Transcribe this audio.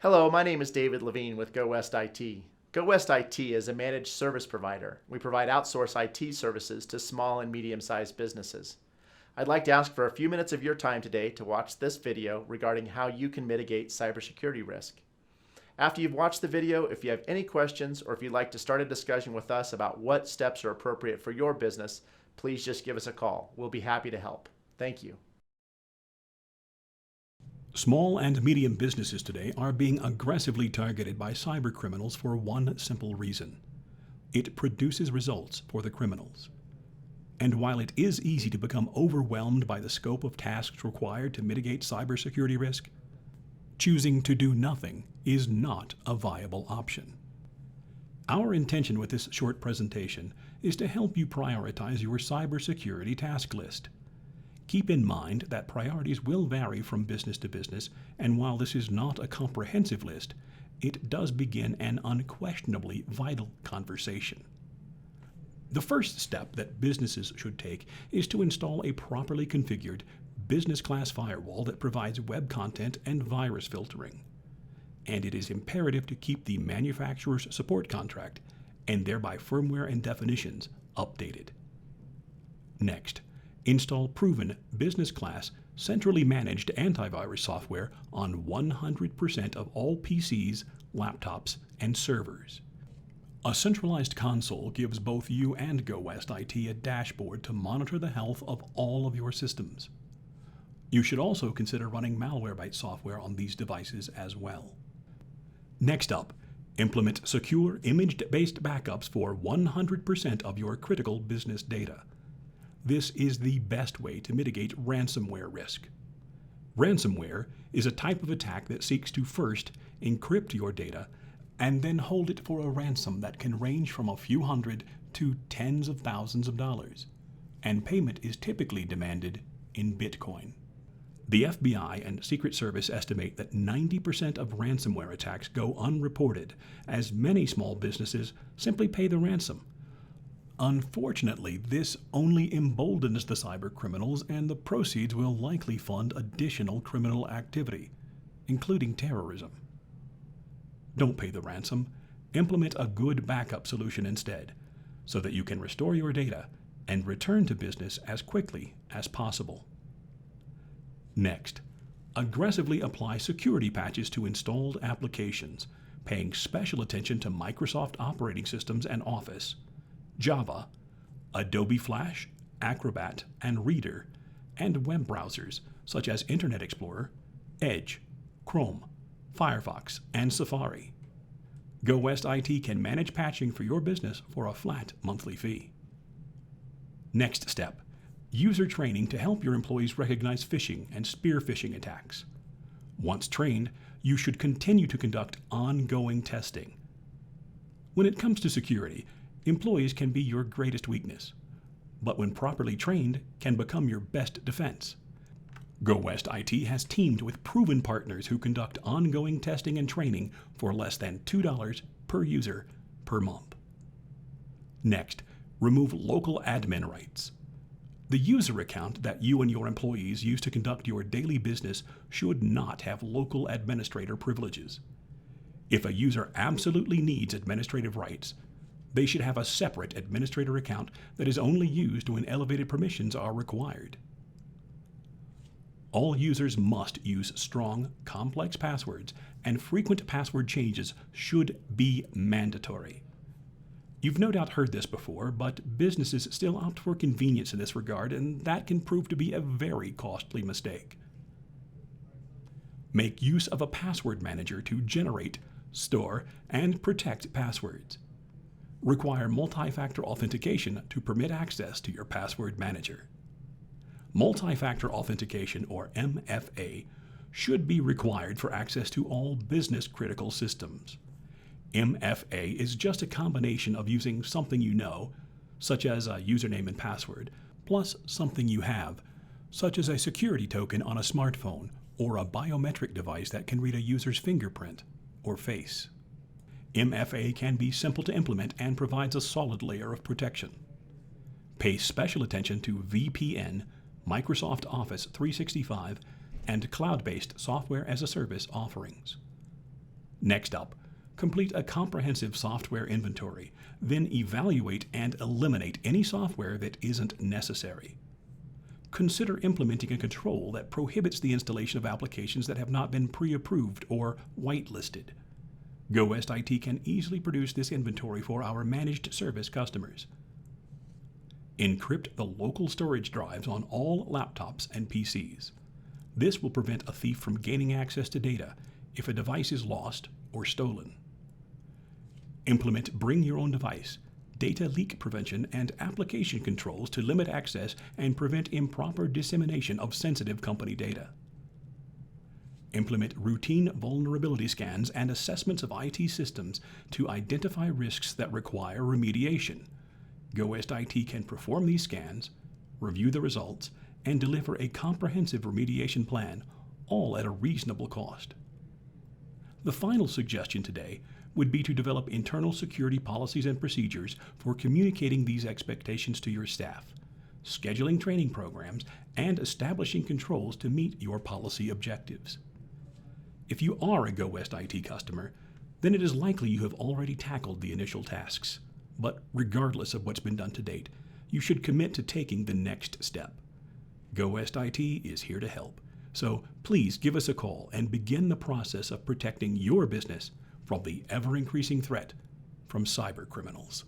Hello, my name is David Levine with Go West IT. Go West IT is a managed service provider. We provide outsourced IT services to small and medium-sized businesses. I'd like to ask for a few minutes of your time today to watch this video regarding how you can mitigate cybersecurity risk. After you've watched the video, if you have any questions or if you'd like to start a discussion with us about what steps are appropriate for your business, please just give us a call. We'll be happy to help. Thank you. Small and medium businesses today are being aggressively targeted by cyber criminals for one simple reason. It produces results for the criminals. And while it is easy to become overwhelmed by the scope of tasks required to mitigate cybersecurity risk, choosing to do nothing is not a viable option. Our intention with this short presentation is to help you prioritize your cybersecurity task list. Keep in mind that priorities will vary from business to business, and while this is not a comprehensive list, it does begin an unquestionably vital conversation. The first step that businesses should take is to install a properly configured business-class firewall that provides web content and virus filtering. And it is imperative to keep the manufacturer's support contract, and thereby firmware and definitions, updated. Next, install proven business-class, centrally managed antivirus software on 100% of all PCs, laptops, and servers. A centralized console gives both you and Go West IT a dashboard to monitor the health of all of your systems. You should also consider running Malwarebytes software on these devices as well. Next up, implement secure image-based backups for 100% of your critical business data. This is the best way to mitigate ransomware risk. Ransomware is a type of attack that seeks to first encrypt your data and then hold it for a ransom that can range from a few hundred to tens of thousands of dollars, and payment is typically demanded in Bitcoin. The FBI and Secret Service estimate that 90% of ransomware attacks go unreported, as many small businesses simply pay the ransom. Unfortunately, this only emboldens the cyber criminals, and the proceeds will likely fund additional criminal activity, including terrorism. Don't pay the ransom. Implement a good backup solution instead, so that you can restore your data and return to business as quickly as possible. Next, aggressively apply security patches to installed applications, paying special attention to Microsoft operating systems and Office, Java, Adobe Flash, Acrobat, and Reader, and web browsers such as Internet Explorer, Edge, Chrome, Firefox, and Safari. Go West IT can manage patching for your business for a flat monthly fee. Next step, user training to help your employees recognize phishing and spear phishing attacks. Once trained, you should continue to conduct ongoing testing. When it comes to security, employees can be your greatest weakness, but when properly trained, can become your best defense. Go West IT has teamed with proven partners who conduct ongoing testing and training for less than $2 per user per month. Next, remove local admin rights. The user account that you and your employees use to conduct your daily business should not have local administrator privileges. If a user absolutely needs administrative rights, they should have a separate administrator account that is only used when elevated permissions are required. All users must use strong, complex passwords, and frequent password changes should be mandatory. You've no doubt heard this before, but businesses still opt for convenience in this regard, and that can prove to be a very costly mistake. Make use of a password manager to generate, store, and protect passwords. Require multi-factor authentication to permit access to your password manager. Multi-factor authentication, or MFA, should be required for access to all business-critical systems. MFA is just a combination of using something you know, such as a username and password, plus something you have, such as a security token on a smartphone or a biometric device that can read a user's fingerprint or face. MFA can be simple to implement and provides a solid layer of protection. Pay special attention to VPN, Microsoft Office 365, and cloud-based software as a service offerings. Next up, complete a comprehensive software inventory, then evaluate and eliminate any software that isn't necessary. Consider implementing a control that prohibits the installation of applications that have not been pre-approved or whitelisted. GoWest IT can easily produce this inventory for our managed service customers. Encrypt the local storage drives on all laptops and PCs. This will prevent a thief from gaining access to data if a device is lost or stolen. Implement Bring Your Own Device, data leak prevention, and application controls to limit access and prevent improper dissemination of sensitive company data. Implement routine vulnerability scans and assessments of IT systems to identify risks that require remediation. GoWest IT can perform these scans, review the results, and deliver a comprehensive remediation plan, all at a reasonable cost. The final suggestion today would be to develop internal security policies and procedures for communicating these expectations to your staff, scheduling training programs, and establishing controls to meet your policy objectives. If you are a GoWest IT customer, then it is likely you have already tackled the initial tasks. But regardless of what's been done to date, you should commit to taking the next step. GoWest IT is here to help, so please give us a call and begin the process of protecting your business from the ever-increasing threat from cyber criminals.